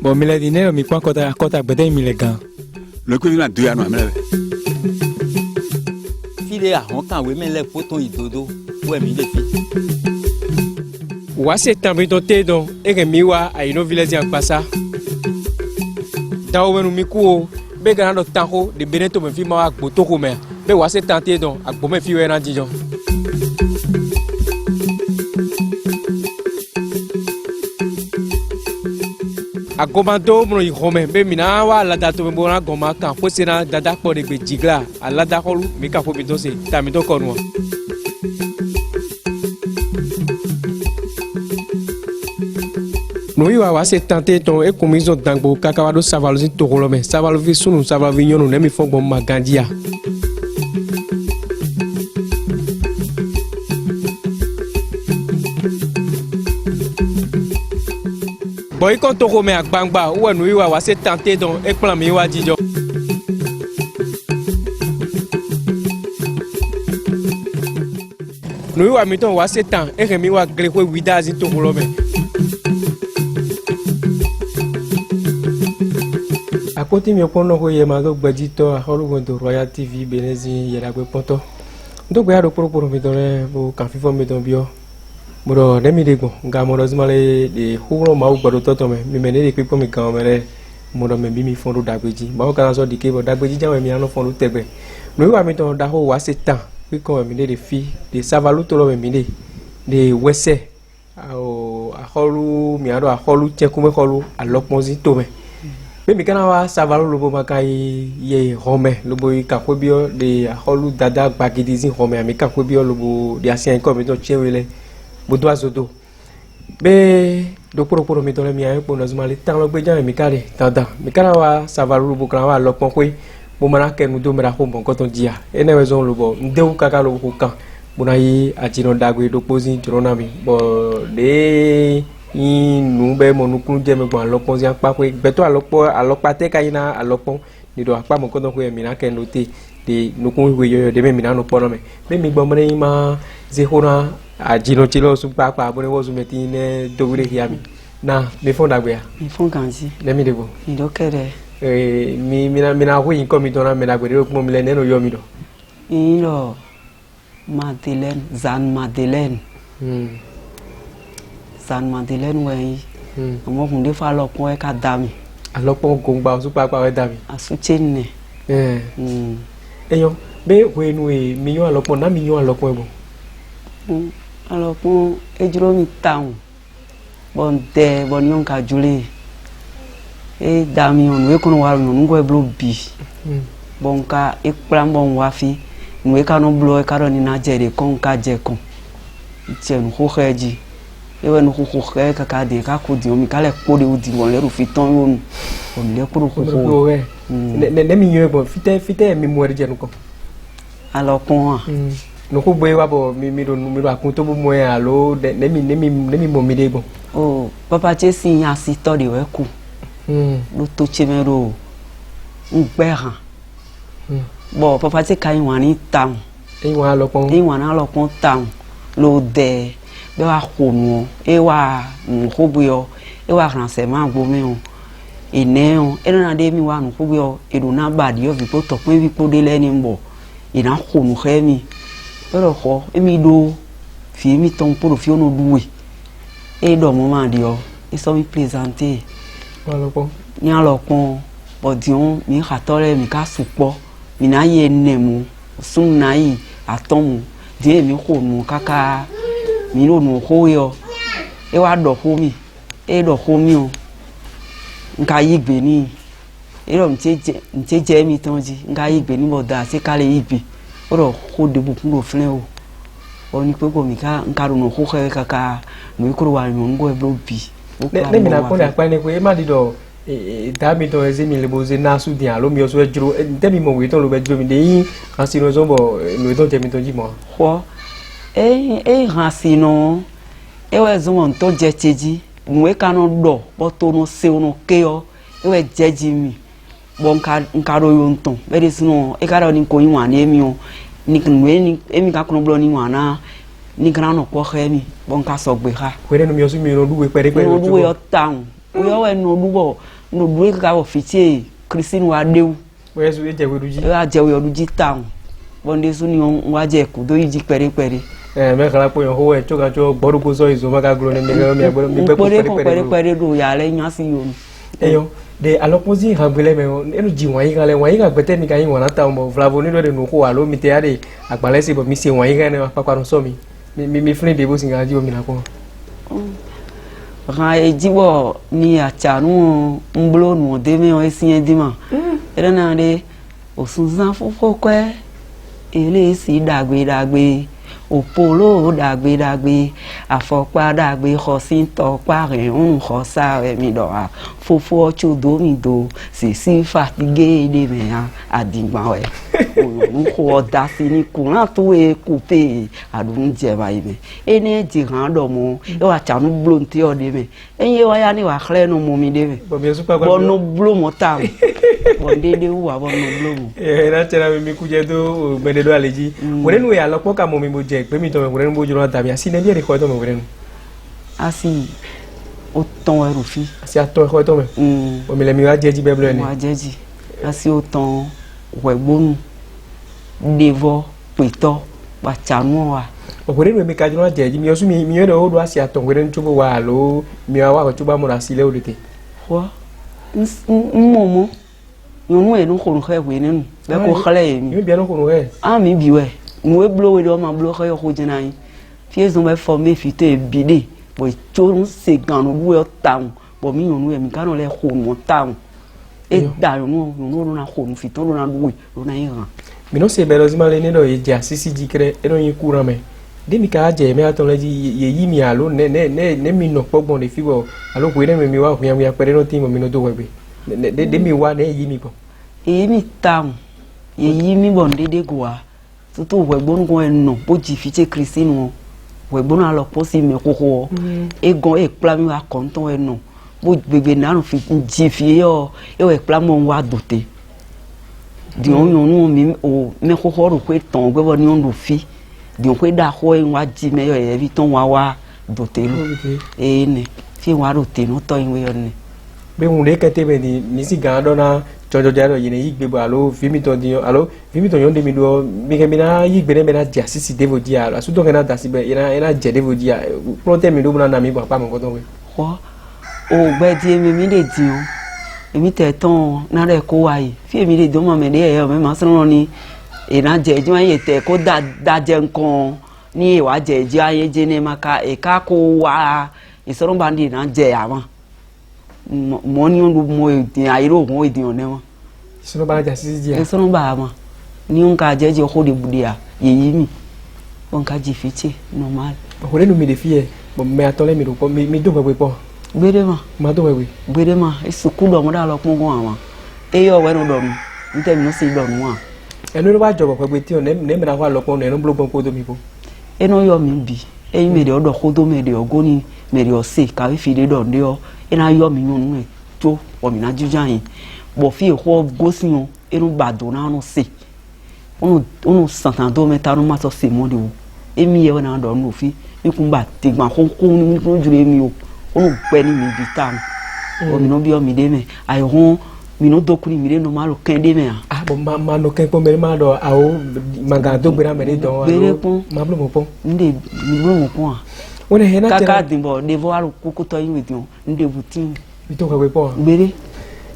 Bon, mais les dîners, mais quoi, quand à bedin, mais les gars. Le coup, il a 2 ans, mais Fille à hontan, oui, mais les potons, ils dodo. Ouais, mais les filles. Ouais, c'est un peu de donc, et que miwa a une village en passa. Dans le micro, Begana de Tango, de Beneto, me fit ma botokome. Mais ouais, c'est tenté donc, à Bomé Fio en Dijon. A commando, mon Rome, Beminawa, la date de Mona Goma, quand Fosena, Dada pour les Gigla, à la Dakolu, Mika Fobidose, Tamito Conwa. Nous y avons assez tenté ton et comme ils ont dans le cacao savalosi torolome, savalovi sunu, savalovignon, nous n'aimons pas bon magandia. Boy, quand on remet à Bangba, ou nous y avons assez tenté ton et plan miwa dijon. Nous y avons assez temps et remiwa gréco widaz torolome. A côté de mon courrier, ma gbadito a Hollywood Royal TV Benezi Yelagwe Ponto. Donc, il y a le propos de me pour café for me dans bio. Moro, demi de go, gamorosmale de Huro Mau Barototo, me mene de people me camere, Moro me bimi fondo d'agbeji. Bao canzo di cable d'agbeji, jamais mi hanno fondo tebe. Nous avons mis dans Daho was it temps, we come mine de filles, de Savaluto mine, de Wesse, a Holu, mi ado a Holu, Tekume Holu, a Lokmozi Tome. Mais quand on a savalo le beau macaille y Rome le beau capobio de holu dada bagidizin Rome mais capobio le beau de ancien comme donc tiens boudois zodo mais do pour me donner mien pour nous mal temps le bejan mais carré tanda mais quand on a savalo le beau quand on a le point quoi bon malaka nous domera ko bon quand on dit et ne raison le beau ndeu kaka le beau quand bon ayi atino dagwe do posi tronami bon de nous be mon nous jeme bon alopon zian pa ko beto alopon te kaina alopon ni do pa mo ko don ko e mina ken note de no ko we yo de me mina no pono me mi gbon mre ma ze hona ajino chilo su pa pa bo ne wo su meti ne dogure hiami na me fon dagbe ya mi fon ganzi le mi debo mi do kere mina ho yin ko mi dona me dagbe ko mi le ne no yo mi do ilo Madeleine Zan Madeleine San Madeleine wey amo kunde fa lopon e ka dami alopon gongba su pa pa e dami asuchenne eyo be we nu e mi yo alopon na mi yo alopon e bo alopon ejiro mi taun bon yon ka jule e dami on we kono waru no ngo e blo bi bon ka e plan bon wafi nu e ka no blo e ka ro ni na jere kon ka je kon chen ho heji ewe no kukuke kaka de ka kodi omi kale pode odi won le ru fiton yon on le kuru kuku ne mi yo bo fite mi mo erje nuko alopon no ko boy wa bo mi do akun to bo mo ya lo ne mi mo mi de bo oh papa che si yan si to de we ku lo to chemero ngberan bo papa che kai wan ni tam wan alopon tam lo de be wa khonu e wa nkobuyo e wa ransema gbome o ene o e na de mi wa nkobuyo e do na bad yo vi poto pe vi po de leni mbo ina khonu khemi pero kho e mi do fi mi ton pour fi ono duwe e do mo ma dio e so mi présenter alopon ni alopon odion mi khatore mi ka supo mi na ye nemu sun na yi atomu die mi khonu kaka mi lo no ho yo e wa do ho mi e do ho mi o nka yigbe ni e ro nteje mi tonji nka yigbe ni mo da se kale yigbe o ro ho de bukun lo flen o ni pe ko mi ka nka ro no ho he kaka no ikuru wa mi ngo e blo bi ne mi na ko na pa ni ko e ma di do da mi do eze mi le bo ze na su di alo mi o so ejuro te mi mo we ton lo be juro mi de yin asino so bo no don te mi tonji mo ho rasino ewe zumo to jecheji nwe kanu do boto no se ono keo ewe jeji mi bon ka ro yo nton bere sino e ka ro ni ko yin wa ni emi o ni nwe ni emi ka kono blo ni wa na ni gran no ko khemi bon ka so gbe ha kwere no mi o su mi no duwe pere no duwe o town yo we no dubo no duwe ka office Christine wa dewu we so je we ruji a je we ruji town bonde su ni wa je ku do yiji pere me kala po yo ho e choga cho gboru ko so izo maka glo ne mi agboro mi pe pere do ya le yan si yo eyo de alopozi hambele me enu ji wan yi ga gbete ni kan yi wan ta mo flavo ni do de no ko wa lo mi te ade agbale si bo mi se wan yi ga ne pa pa so mi fún de bo singa ji o mi na ko ra e jibo ni achanu mblo nu de me o esin edima era na de osunzan fofo kwe ele si dagbe opolo dagbe afopa dagbe khosin to pare un khosa mi do a fofo chodo mi do si fatigue de me adigba we o ko da si ni kuran to e coupe adun je ba ibe ene di ran do mo e wa chanu blonti o de me enye wa ya ni wa khle no mo mi de me bo no blo mo ta bo de wa bo no blo mo na tera mi ku je do gbede do aleji wore nu ya lopo ka mo mi mo je pe mi to me wore nu bo juro ta mi asi ne bi e ko to me wore nu asi o ton erufi asi aton ko to me o mi le mi wa jeji beblo ni wa jeji asi o ton wegbonu devo peto wa chanu wa wore nu mi ka juro jeji mi osu mi yo do asi aton wore nu chubo wa lo mi wa ko chuba mo ra si le odete wa momo yonu e no ko nhe we nenu be ko khale mi bi no ko no he mi bi we mo blo we do ma blo khe ko jina yin fi zo me former fite bide bo chorun se ganu bu taun bo mi yonu e mi kan le ko mo taun e da yonu na ko fi to na du ro na yin mi no se belo zima le ne do e ja sisi jikre e no yin kura me de mi ka je me aton le ji ye yi mi alo ne mi no pogbon de fibo alo ko ne mi wa ko ya pere no ti mo mi no do webe de mi wa ne yi mi po e mi taun ye yi mi bon dede goa tutu wegbonu go eno bo ji fi che Christine won wegbonu alo po si me koko e gon e pla mi wa konton eno bo gbegbe na fi ji fi yo e we pla mo wa dote di on yonu mi o me koko ro pe ton gbe bo ni on do fi di on pe da ko e wa ji me yo e bi ton wa dote lo e ne fi wa rote no to yin we yo ne be mun le kete be ni si gan do na jojo jaro yine yigbe bo alo fimi to di alo fimi to yonde mi do mi ke mi na yigbe ne be na ja sisi devo di alo asu to ke na dasi be ina je devo di a prote mi do na mi pa mo ko to we o gbe di mi le di o èmi te ton na re ko wa yi fi èmi le do mo me de e o me ma so ni ina je ju aye te ko da je nkan ni wa je ji aye je ne maka e ka ko wa isoro bandi na je awon mo ni on mo idin ayiro mo idin one won isoro ba ja sisi dia isoro ba ma ni on ka je ko de budia yeyi mi on ka ji fiche normal o le nu mi de fie mo me atole mi do po mi do gbe po gbere ma do we gbere ma isuku do mo da lo pon gon awon e yo we no do mi nte mi no se do nu wa enu lo ba jobo pe ti o ne me na wa lo pon enu blo pon ko do mi po eno yo mi bi e mi de odo ko do me de ogoni me de o se ka fi de do de o ina yo mi yun e to o mi na juja yin bo fi ho gosin o enu gbado na no se onu santan do meta no ma so se mo de o emi ye na do no fi ikun ba te gba ko ni ko jure mi o onu pe ni mi bi tam o mi no bi o mi de me ai hon mi no dokuri mi de no ma lo ken de me bo ma no ken po me ma do a o maga do gbera me de do ma blo mo po nde mi blo mo po wona he na kaka dimbo de vo aru kuku to yin with you nde butin mi to ka we po gbere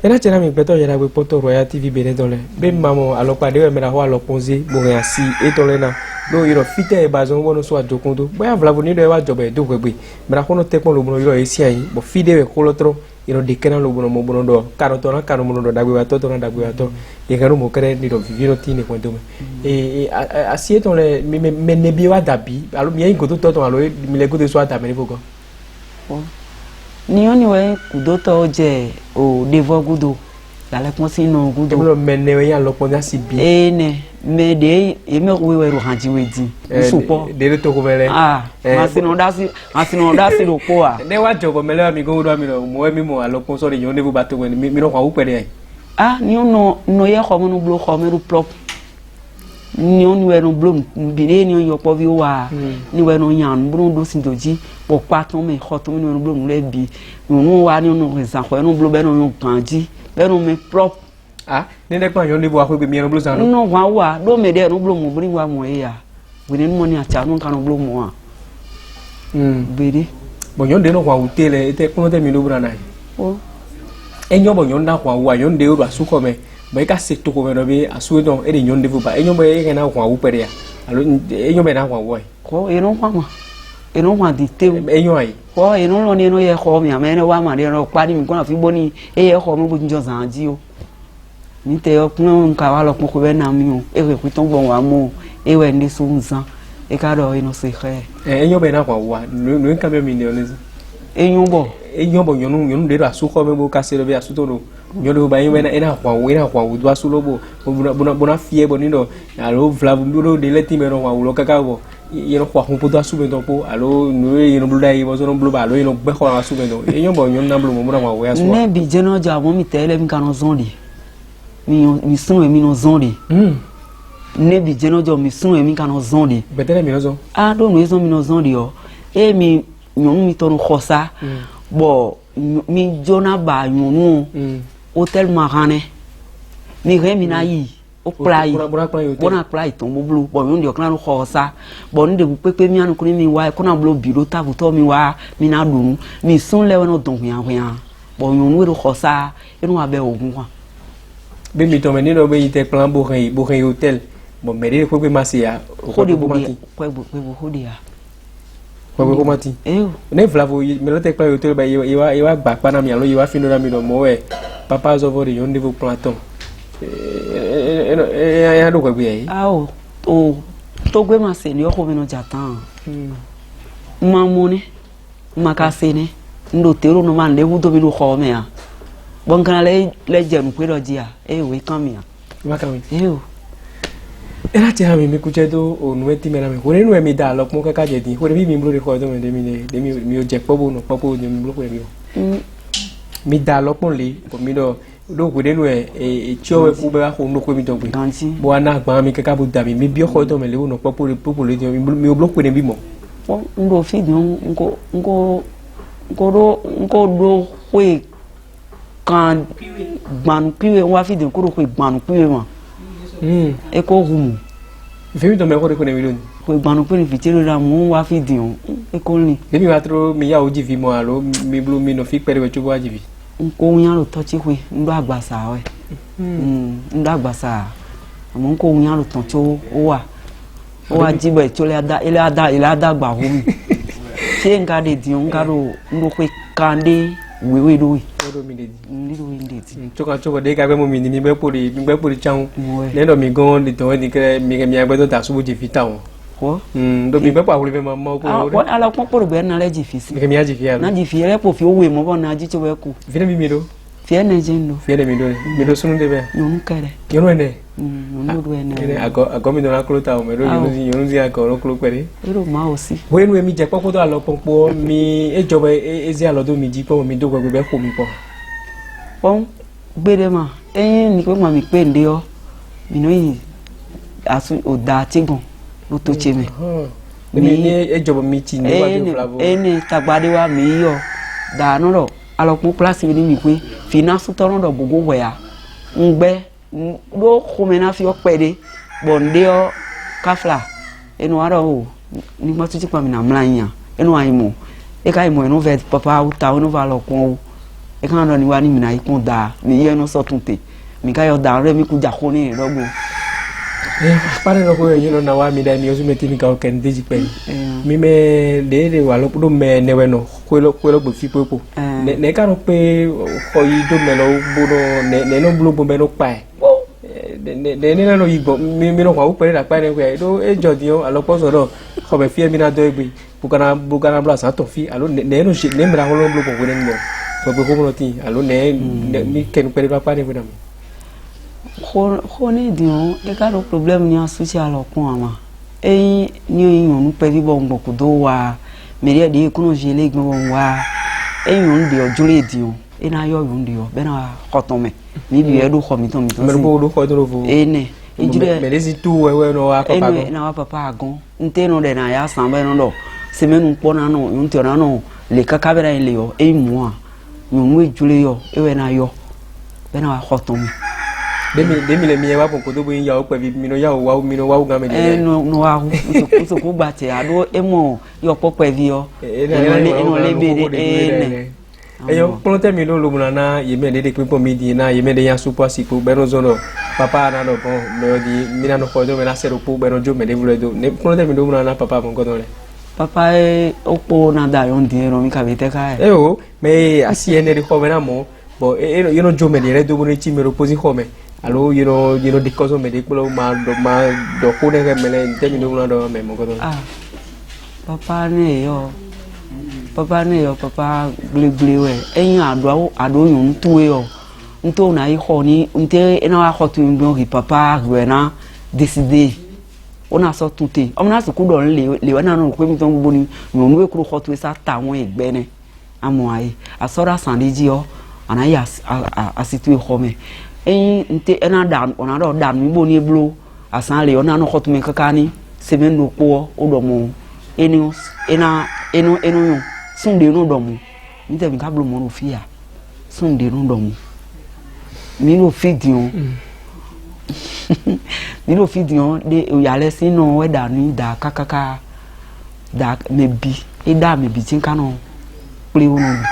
ena chena mi peto yera we poto Royal TV bene dole be mamo alopa de me na ho aloponze mo ya si e tole na lo yiro fite e bazon wono so ajokundo boya vlavo ni do e wa jobe do gbegbe me na kono tekon lo bono yiro e si ayin bo fide we kolotro yiro de kenan lo bono mo bono do karoto na kanu bono do dagbe wa to na dagbe wa to e kanu mo kere ni do vivino tine kwento me e asi e tole me ne bi wa dabi alo mi yin go to alo mi le go de so ata me ni foko ni oni we kudoto je o devo gudo la le pon sinu gudo e lo menne we yan lo pon asi bi ne me de e me we we ro hanji we di supo de to ko mele ma sinu da si lo po ne wa jogo mele mi go do mi lo mo mi mo alo pon so de yon de bu bato mi ro kwa u pere ni no ye ko mo no blo ko me ru prop nyon we no blom bine nyon yo po vi wa ni we no yan bro do sin doji po pa ton me khoto no blom le bi no wa ni no rezan ko no blom be no grandi be no me propre ah ne ne pa yon de bo akwe mi no blom san no wa do me de no blom mo bri wa mo ya we ni mo ni acha no kan no blom mo a bere bo yon de no kwa utele te ko te mi no bra nai o enyo bo yon da kwa wa yon de ro asu ko me ba ka se to ko me no be asu don e de yon de fu ba enyo bo e na kwa u pere ya alo enyo be na kwa wo ko e no kwa ma e no ma di te enyo ai ko e no lo ni no ye ko mi ame no wa ma de no pa ni mi ko na fi bo ni e ye ko mo bo njo san ji o ni te o kun ka wa lo ko be na mi o e we ku ton bon wa mo e we ni so nzan e ka do ino se khe enyo be na kwa wa no ka me mi ne onezi enyo bo yon de asu ko me bo ka se be asu to no nyodo ba yin ena kwa wo do asu lo bo bona fie bo ni no alo vlavu do de leti me no kwa wo kaka bo yeno kwa ko do asu be do po alo no yeno blu dai bo so no blu ba alo yeno be ko asu be do enyo bo yon na blu mo na kwa wo asu ne bi jeno ja mo mi tele mi kan zondi mi sunu mi no zondi ne bi jeno jo mi sunu mi kan zondi betele mi no zo ah do no zo mi no zondi o e mi nyon mi to no khosa bo mi jona ba nyonu hotel marane mi remi na yi o play bona play ton mo blu bo mi ndio kan ko sa bo nde bu pepe mi anu kuni mi wa ko na blu biro ta bu to mi wa mi na dunu mi sun le wono don hia bo nyonu ro ko sa enu abe ogun kwa be mi to me ni no be ite plan bo ren hotel bo me de ko be masia ko de bu ko de ya ko mati ne vlavo me lo te plan hotel ba iwa gba pa na mi alo iwa fino na mi no mo we papa zovori yon de vous platon e do ko gbe yi ah o to gbe ma se ni o ko mi no jatan ma mo ni ma ka se ni ndo tero no ma le wu do mi no ko me a bon kan le je nu pe do ji a e we kan mi a ma kan mi e o era ti ha mi ku je do onu eti me na mi ko re nu e mi da lo pon kaka je din ko re mi blo re ko do me de mi o je pobo no popo ni mi blo ko mi o mi da lo pon le ko mi do ko de nu e ti o we ku be ko no ko mi do gbe bo ana gba mi kaka bu da mi bi o ko do me le no popo le di mi o blo ko ne bi mo ndo fi di nko do we kan gbanu piwe wa fi di ko ro ko gbanu piwe mo e ko humu vemi to me ko ne mi lo ni ko gbanu pe ni fitiro ra mu wa fi di on e ko ni demi wa tro mi ya oji vi mo alo mi blu mi no fi pere we chu wa ji vi nko yan lo to chi we ndo agbasa we ndo agbasa amo nko yan lo ton cho o wa jibo e cho le ada gba ho mi se nka de di on ka ro ndo pe kande wewe do we do mi de ni do we de choko de ka gbe mo mi ni gbe pori chan le do mi gan de to ni kre mi agbe to ta subu ji fi ta won ko do mi gbe pa wo le mo ko ko ala pon poro gbe na le ji fi si mi a ji fi na ji fi re po fi owe mo bo na ji cho we ku fi ne mi do fi ne jendo fi ne mi do sunu de be yonu kere yonu ne yonu do ene ago mi do na klo ta o me do yonu si ago ro klo pere ero ma o si bo enu mi je popo do alo ponpo mi ejoba ezi alo do mi ji po mi do gbe be ko mi po pon gbere ma ni pe ma mi pe nde o mi no yi asu o da tigun lo to che me mi ni ejoba mi ti ni wa do flavo eni tagbade wa mi yo da no ro alopo place mi ni mi pe finance to ron do gogo we ya ngbe do khomena fi o pede bonde o kafla enu aro o ni mo tuti pa mi na mlanya enu aimo e ka imo enu ve papa uta enu va lo kun o e kan ro ni wa ni mi na ikun da mi ye no so tunte mi ka yo da re mi ku ja ko ni rogbo pare no ko yino na wa mi da mi o su meti mi ka o ken deji pe mi me de wa lo do me ne we no ko lo gbo fi popo ne ka ro pe ko yi do me lo bo no ne no blo bo me no pa de ni no igbo mi no kwa u pe da pa ne ko do e jo di o alo po so do ko be fi mi na do egbe bukana bla sa to fi alo ne no ne mra ho lo blo bo ne mo ko be ko mo ti alo ne mi ken pe da pa ne ko da ko ni di on e ka ro problem ni social okun ama eyin ni eyin onu pe bi bo ngboku do wa mere de kuno jele gbon won wa eyin on de ojure di on e na yo yo ndi o be na koton me mi bi e do ko mi ton me bo do ko do vo e ne mais les tout ouais no wa papa go na wa papa go nte no de na ya san ba no do se me nu po na no nte na no le kaka be na le yo e mu a no mu ejule yo e we na yo be na wa hoton mi demi le mi wa pon ko do bo yin ya o pe bi mi no ya o wa mi no wa ga me de no wa so ko gba te ado e mo yo po pe vi yo e no le be de eyo pronte mi lo muna na yeme de pe po mi di na yeme de ya supo sipo be no zono papa na do bon me di mi na no ko do me na sero po be no jo me de vule do ne pronte mi lo muna na papa mon ko do le papa opo na da yon di ro mi ka bete ka o me asi ene de ko me na mo bo you know jo me de re do bo ni ti me ro posi ko me alo you know de ko so me de ko ma do ko de me le te mi lo muna do me mon ko do papa ne yo papa gle we eyin ado yun tuwe yo nto na iho ni nte na wa khotu ngbo ki papa we na décider ona so tunte o na so ku do le wa na no pe mi ton gbo ni no nu e kru khotu sa ta won egbe ne amo ai asora sandeji yo ana ya asitu ho me eyin nte na dan ona do dan mi bo ni blo asan le ona no khotu me kaka ni se me no po o do mo enu yo sunde no domu mi te mi ka blo mo no fia sunde no domu mi no fidion mi no fidion de o ya le sinu we da ni da kakaka da mebi e da mebi tin kanu ple wono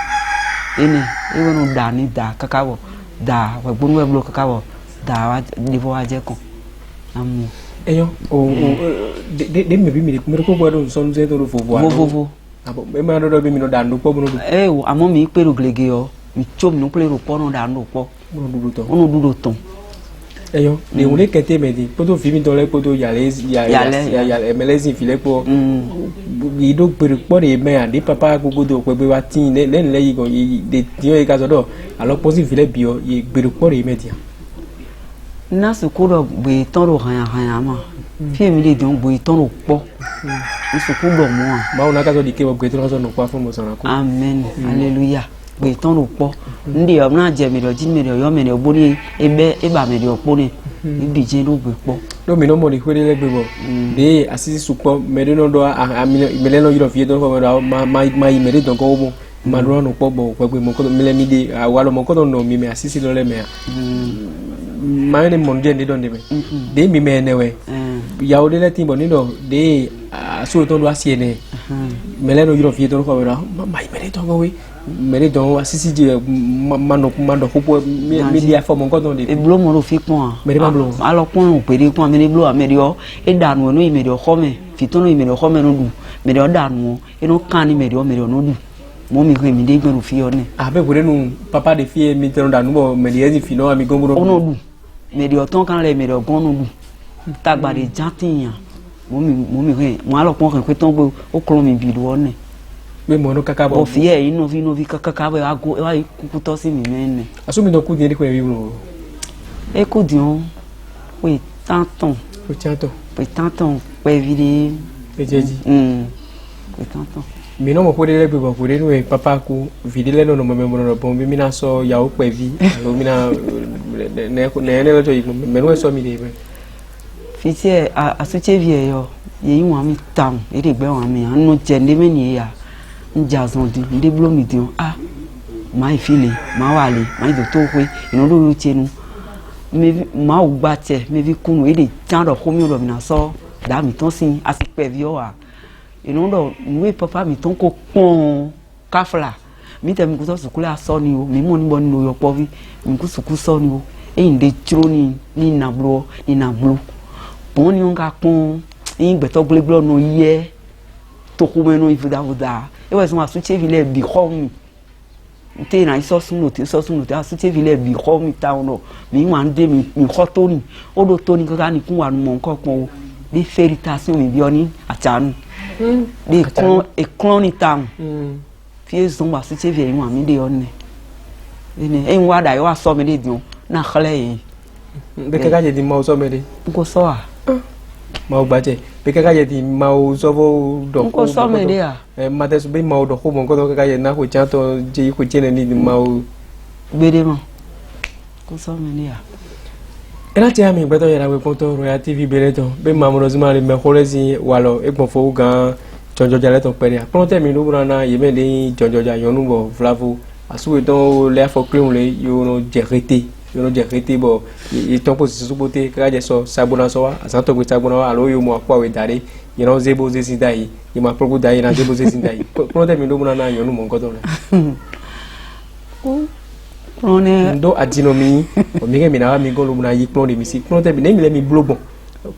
ene e wono da ni da kakawo da we gbonu we blo kakawo da wa de bo wa je kon amu eyo o de mebi mi ko gbodo so nze to fo bo abo me ma do bi mi no da ndo po mo do o amo mi pe ro glege yo mi chom no ple ro po no da ndo po mo do ono dudo ton eyo ni wole kete me di poto fi mi to le poto ya melezi fi le po bi do pe po de me ade papa gogo do pe wa tin le le yi go de ti o ka so do alo posi fi le bi o ye gbe po de me dia na se ko do gbe ton ro han ma fi mi le don gbe ton ro po se ko do mo ma ona ka so di ke gbe ton so no pa fun mo sana ko amen hallelujah gbe ton ro po ndi o na je mi do jin mi do yo mi do bo ni ebe ba mi do po ni ibi je do gbe po do mi no mo ni kwere le gbe bo de asisi supo me de no do me le no yiro fi do ko ma yi me de don ko bo ma do no po bo gbe mo ko me le mi de wa lo mo ko no mi me asisi lo le me ma ne mon je ndi don de me de mi me ne we ya o de le tin bo ni do de so to do asiene me le no yiro fi do ko ma yi me de don ko we mais donc si mando ko mi dia fo mon ko don de e blo mo ro fi pon mais ma blo alo pon o pere pon me blo me dio e danu no me dio khome fi to no me dio khome no du me dio danu e no kan ni me dio no du mo mi ko mi de gberu fi o ne be bure nu papa de fi mi te no danu bo me de ezi fi no mi gombo no du me dio ton kan le me dio gon no du tagba de jantiyan mo mi ko mo alo pon kan pe ton bo o kro mi bi do ne me mo no kaka bo fi e ino vi kaka ba ago e wa kuku to si mi mene asumi do ku di ko e wi bro e ku di on we tanton pe vide pe jeji we tanton mi no mo pode le gbe bo pode nu e papa ku vide le no mo me mo no bon bi mi na so ya o pe vi alo mi na ne lo to yi me no so mi de be fi ti e asuche vi e yo ye won mi tam e de gbe won mi anu je nde me ni ya njazon di nde blo mi di ma ifile ma wale ma do to pe ino lo chenu me ma u gba te me vi kunu e de tan do ko mi ro mi na so da mi ton sin asipe vi o wa ino do we papa mi ton ko pon kafla mi te mi ko so sukule aso ni o mi mo ni bo ni lo yo po vi mi ko suku so ni o e inde chiro ni na blo bon ni on ka pon ingbe to gblegbo no ye to ko me no ifuda e wa so asuche vile bi khom te na so sun no te asuche vile bi khom ta no mi wa nde mi khoto ni o do to ni kan ni kun wa nu mo nkan pon de féritation mi bi oni atanu de klon ni tam fi so wa asuche vile wa mi de oni ene en wa da yo wa so me de dion na khale yi be ka je di mo so me de ko so a mau baca, PKK jadi mau sobo dok. Kau sama dia. Mata sebenarnya mau dok, mau kau tu PKK nak hujan tu jadi hujan ni mau. Beda mah. Kau sama dia. ena tia mi gbeto yara we ponto Royal TV Benetton be mamorozima le me kholezi walo e gbonfo gan jonjoja le ton pere pronte mi lu brana yeme de jonjoja yonu bo vlavo asu don le afo cream le yo no jerete bo e ton position subote ka je so sabona so wa asanto gbe sabona wa alo yo mo akwa we dare you know zebo zezindai you ma progu dai na zebo zezindai pronte mi lu brana yonu mo nkoto le Plone ndo adinomi o mi ke mi na mi go lu brana yi plon de mi si pronte mi ne mi blobo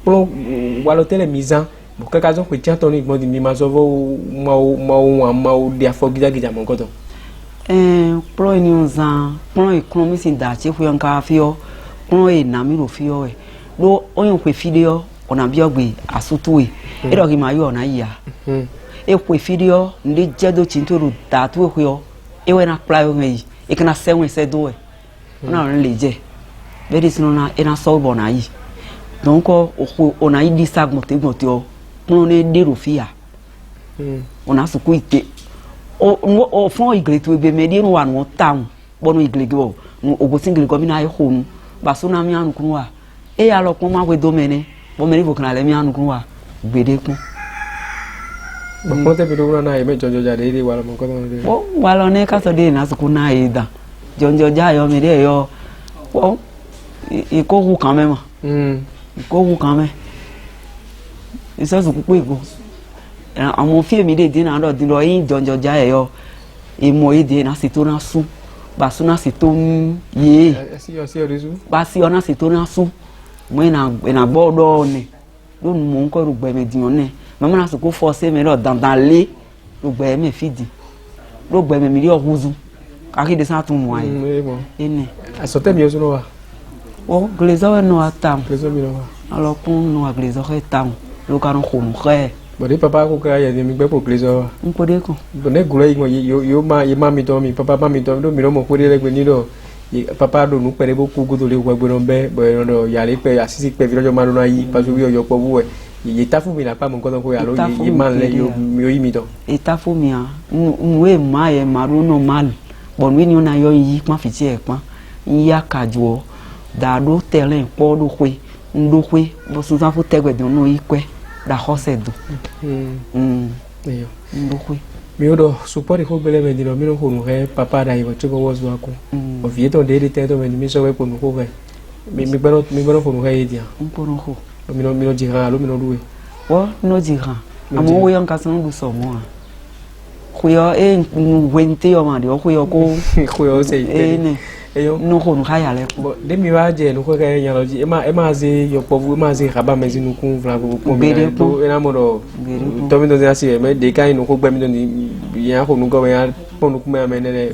plon walo tele mizan bo ka zo ko tia ton ni gbon di mi ma so vo ma de afo gija mo nkoto plon ni uzan plon ikron mi sin da che fu yon ka fio plon e na mi ro fio e lo oyon pe fideo ona bi ogbe asutu e do ki ma yo na ya e pe fideo ndi jedo chintoro da tu e yo e we na pla yo ngi e kana sewen se do e ona ron le je be dis no na e na so bo na yi donc ona yi di sagmote o plon ne de ro fia ona su ku ite o fon igre tu be me di no wa no town bonu igre go ogo single go mi na honu ba so na mi anu kun wa e ya lo pon ma we do mene bo me ni vo kan le mi anu kun wa gbede kun ba pronte mi lu brana yeme jonjoja de walo mo nkoto de o walo ne ka so de na su kun na ida jonjoja yo me de yo o e ko hu kan memo ko hu kan me isa su ku pe go àwọn fie mi de din na do din lo yin jonjoja e yo e mo e de na si to na su ba su na si to ye si o rezu ba si ona si to na su mo na gbo do ni lo nu mo nko rugbe me din one mama na su ko force me lo dandan le rugbe me fidi rugbe me mi ri ohuzu ka ki de sa tun mo ayi ene asote mi o so no wa o glezo no atam glezo mi no wa alo kun no glezo he tam lo ka no khonu khe bode papa ko ka ya de mi gbe po glezo nko de ko bone gulo yi yo ma mi to mi papa ma mi to do mi no mo pore legbe ni do papa do nu pere bo ku go to le gbegbe no be bo no ya le pe asisi pe vi lojo ma no yi pa so wi oyo po bu e yi ta fu mi na pa mo nko ko ya lo yi man le yo mi o yi mi to eta fu mi a nwe ma e maru no mal bon wi ni na yo yi pa fi ti e pa ya kajo da do tele po do kwe ndo kwe bo sun sa fu tegbe de no yi kwe da hose do eyo ndo kwe mi odo support ko bele me dilo mi no honu he papa da ibo chiko wozu ako o vieto de te do me mi so we ponu ko he mi gbero honu he dia mporo ho mi no jira lo mi no duwe o no jira amo wo yon ka san du so mo a kuyo e wente yo ma de o kuyo ko kuyo se ne eyo no honu ha ya le bo de mi wa je no ko ka yan lo ji e ma ze yo povu e ma ze raba me zinu kun vla ko mi do e na mo do to mi do ze asi me de kai no ko gbe mi do ni yan honu go yan ponu ku me ne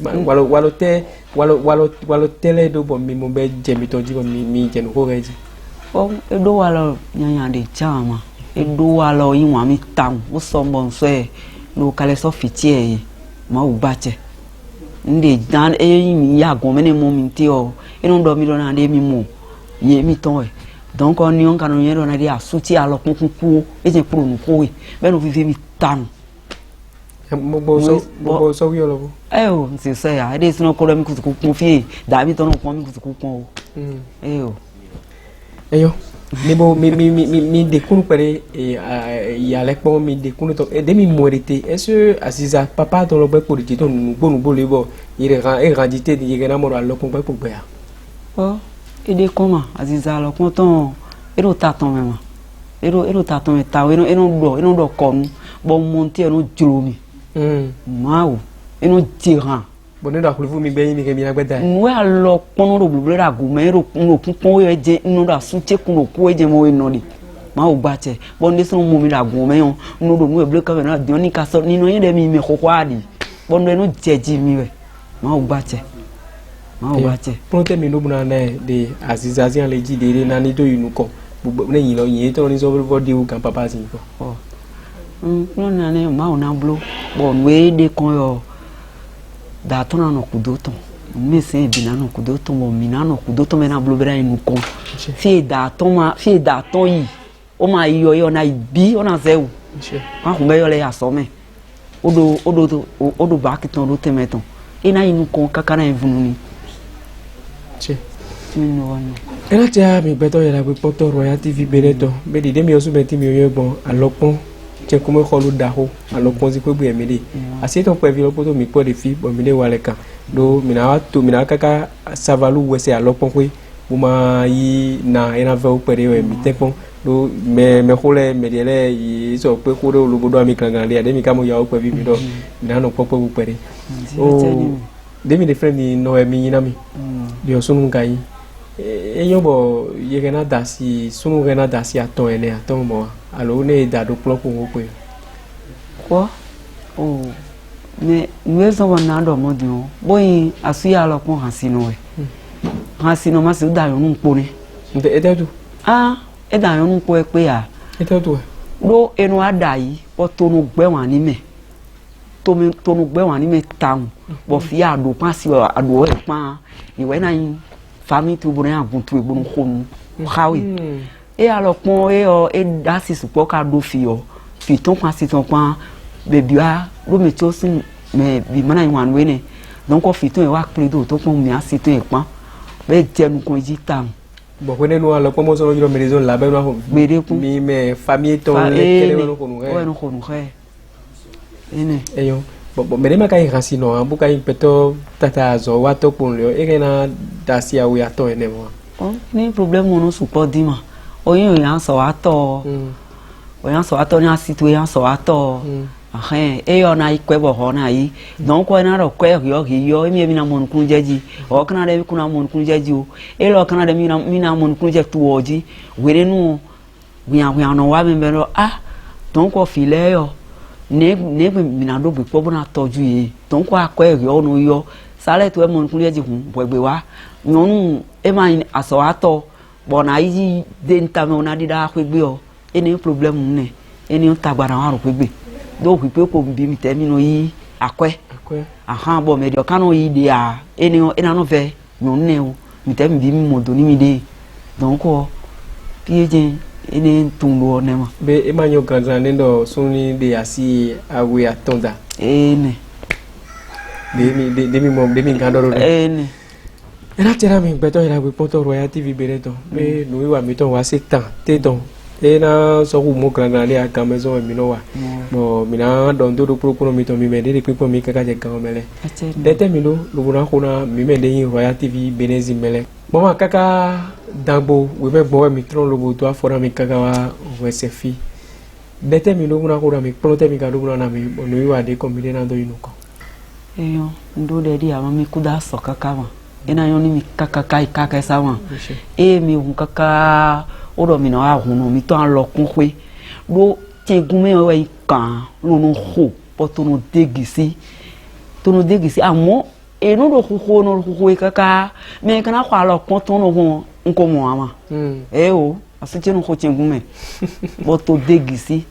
walo tele do bo mi mo be je mi to ji bo mi je no ko ga ji o e do walo yan de chama e do walo yin wa mi tan o so mo so e no kale so fiti e ma u bache nde dan e mi ya gon mene mo mi ti o e no do mi lo na de mi mo ye mi ton e donc on yon kan yen na de asuti alo kun ku e je pro nu ko e be no vive mi tan mo so wi lo o se se ya e de sino ko lo mi ku ku fi da mi ton ko mi ku o eyo mi de kunu pere ya le pon mi de kunu to e de mi morite est-ce Aziza papa don lo be pour ti ton nu gbonu bo le bo ire randite di ye na mo lo kun pe po gbe ya o e de koma Aziza lo kun ton e ro ta ton mema e ro ta ton ta e no do ko nu bo monte e no juro mi mawo e no tiran bone da kulu fu mi gbe yin mi ke mi na gbe da nwe alo pon ro blu ra go me ro kun pon e je no da su che kun ro ku e je mo e no di ma o gba che bon de so mo mi ra go me yon no do nu e ble ka na di oni ka so ninu yin de mi mi koko adi bon de no jeji mi we ma o gba che pronte mi no buna na de Aziza zian le ji de na ni do inu ko ne yin lo yin to ni so bo de u kan papa sin ko no na ne ma o na blo bon we de kon yo da tona no kudoto mi se bina no kudoto mo mina no kudoto me na blobera inu kon fi da ton yi o ma yo na ibi o na zewu ma ku be yo le ya so me odo ba kiton do temeton ina inu kon kakana evunu ni che mi no ena tia mi beto yela be poto Royal TV beneto be di demi osu beti mi oyo gbon alopon je ko mo kholu daho alopon si ko gbe mi de asieto pe vi poto mi po de fi bo mi de wale kan do mina wa to mina kaka savalu wese alopon pe mo ma yi na ena ve o pere we mi tekon do me khole me de le yi so pe ko do lu bodo mi kan gan le de mi ka mo ya o pe vi mi do mina no popo bu pere o demi de friend ni no e mi na mi di osunu kai eyo bo yegena dasi sunu gena dasi aton ene aton mo alo ne da do plok ko pe ko o me so wana do mo dio boyin asuya lo pon hasino e hasino ma se da yo nu po ni nte etetu e da yo nu po e pe a etetu lo enu ada yi o to nu gbe wan ni me to nu gbe wan ni me taun bo fi ado pan si ado e pan iwe na yin famille tu borin abuntu egbonu khonu khawi e alopon e dasi supo ka do fi o fi ton pan si ton pan bebi a lo me to sin me bi mana yin we ne donc o fi ton e wa pli do to pon mi asi ton e pan be jenu kon ji tan bo ko ne no alopon mo so lo maison la be no ho gbere kun mi me famille ton le kele no khonu o no khonu khe ene eyo bo mere ma kai hasino bu kai peto tata zo wa to pon le e na dasi a we aton ene mo ni problem no support di ma oyin yan so ato o yan so ato ni asitu yan so ato e yo na ikwe bo ho na yi don ko na ro kwe yo mi na mon kun jeji o kana de kuna mon kun jeji o e lo kana de mi na mon kun je tu oji were nu wi no wa me lo don ko file yo ne mi na do bi po bo na toju yi don ko akwe yo no yo sale to e mon kun jeji hun bo egbe wa nyonu e ma aso ato bo na yi de nta me na di da akwe gbe o eni problem ne eni tagbara wa ro gbe do ku pe ko bi mi te mi no yi akwe bo me de kanu yi de a eni no ve nyonu ne o mi te mi bi mi mo do ni mi de donc ko pieje eni tunlo ne ma be e ma nyo ganza ne do suni de asi awe atonda ene de mi gandoro ene era tera mi beto ila we poto Royal TV bereto be no wa mi ton wa sektan te ton e na so ku mo grandra le aka maison mi no wa bo mi na don do pro mi ton mi me de pipo mi kaka je kan mele dete mi lo buna ko na mi me de Royal TV benezi mele mama kaka dambo we me bo mi tron lo bo to afora mi kaka wa wesefi dete mi lo buna ko na mi prote mi ka do buna na mi no wa de combine na do inuko eyo ndo de di ama mi kuda so kaka ma ina yoni mi kaka sawan mi hun kaka odo mi na wa hun mi to an lo kun pe do tegun me we kan lo no ho poto no degisi amo enu do ho no ho kaka me kana kwa lo pon to no ho nko mo ama o asije no ho tegun me poto degisi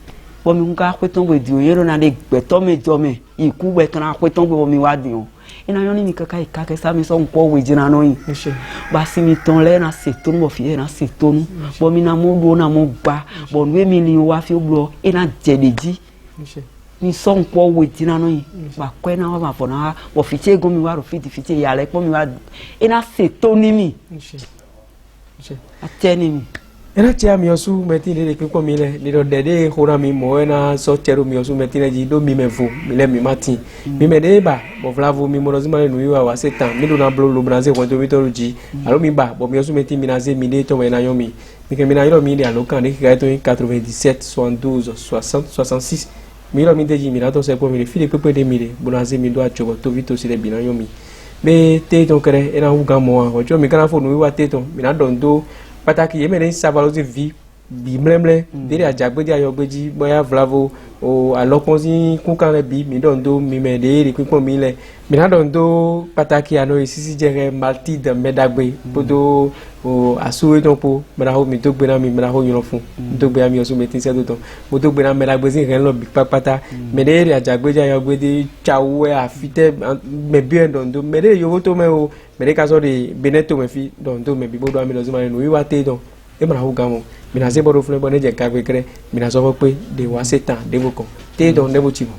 bo mi nka pe ton we di o yero na de gbeto me jo me iku we kana pe ton we mi wa di o ina yoni mi kaka sa mi so npo we jina no yin ba si mi ton le na se tonu bo fi na se tonu bo mi na mo do na mo gba bo we mi li wa fi oblo ina jedeji mi so npo we jina no yin ba ko na wa ma fo na bo fi che gun mi wa ro fi ya le po mi wa ina se tonu mi ateni mi era tia mi osu meti le pipo mi le ni do dede khora mi mo na so tero mi osu meti le ji do mi me vo mi le mi mati mi me de ba bo vlavo mi mo no zima le nu wa setan mi do na blo lo braze ko to mi to ji alo mi ba bo mi osu meti mi na ze mi de to we na yo mi ke mi na yo mi de alo kan de ka to 97 72 60 66 mi lo mi de ji mi na to se po mi le fi de pepe de mi de bo na ze mi do a chogo to vito si de bi na yo mi be te to kere era u ga mo o jo mi kana fo nu wa te to mi na don do pataki ye menen savalozi vi bi mlemle dere ajagbedi ayogbeji boya vlavo o alokonzi kunkan le bi mi don do mi me de pipon mi le mi na don do pataki ano isisi jere malti de medagbe bodo o asuwe ton po mera ho mi dogbe na mi mera ho yon fun dogbe ami osu metin se do ton mo dogbe na medagbe zin ren lo bi papata me de ajagbedi ayogbedi chawe afite me bi don do me de yowo to me o me de kaso de beneto me fi don do me bi bodo ami lo zima no wi wa te don e mera ho gamo mi na se bodo fun bo ne je kagbe kre mi na so pe de wa setan de boko te don ne bo chibo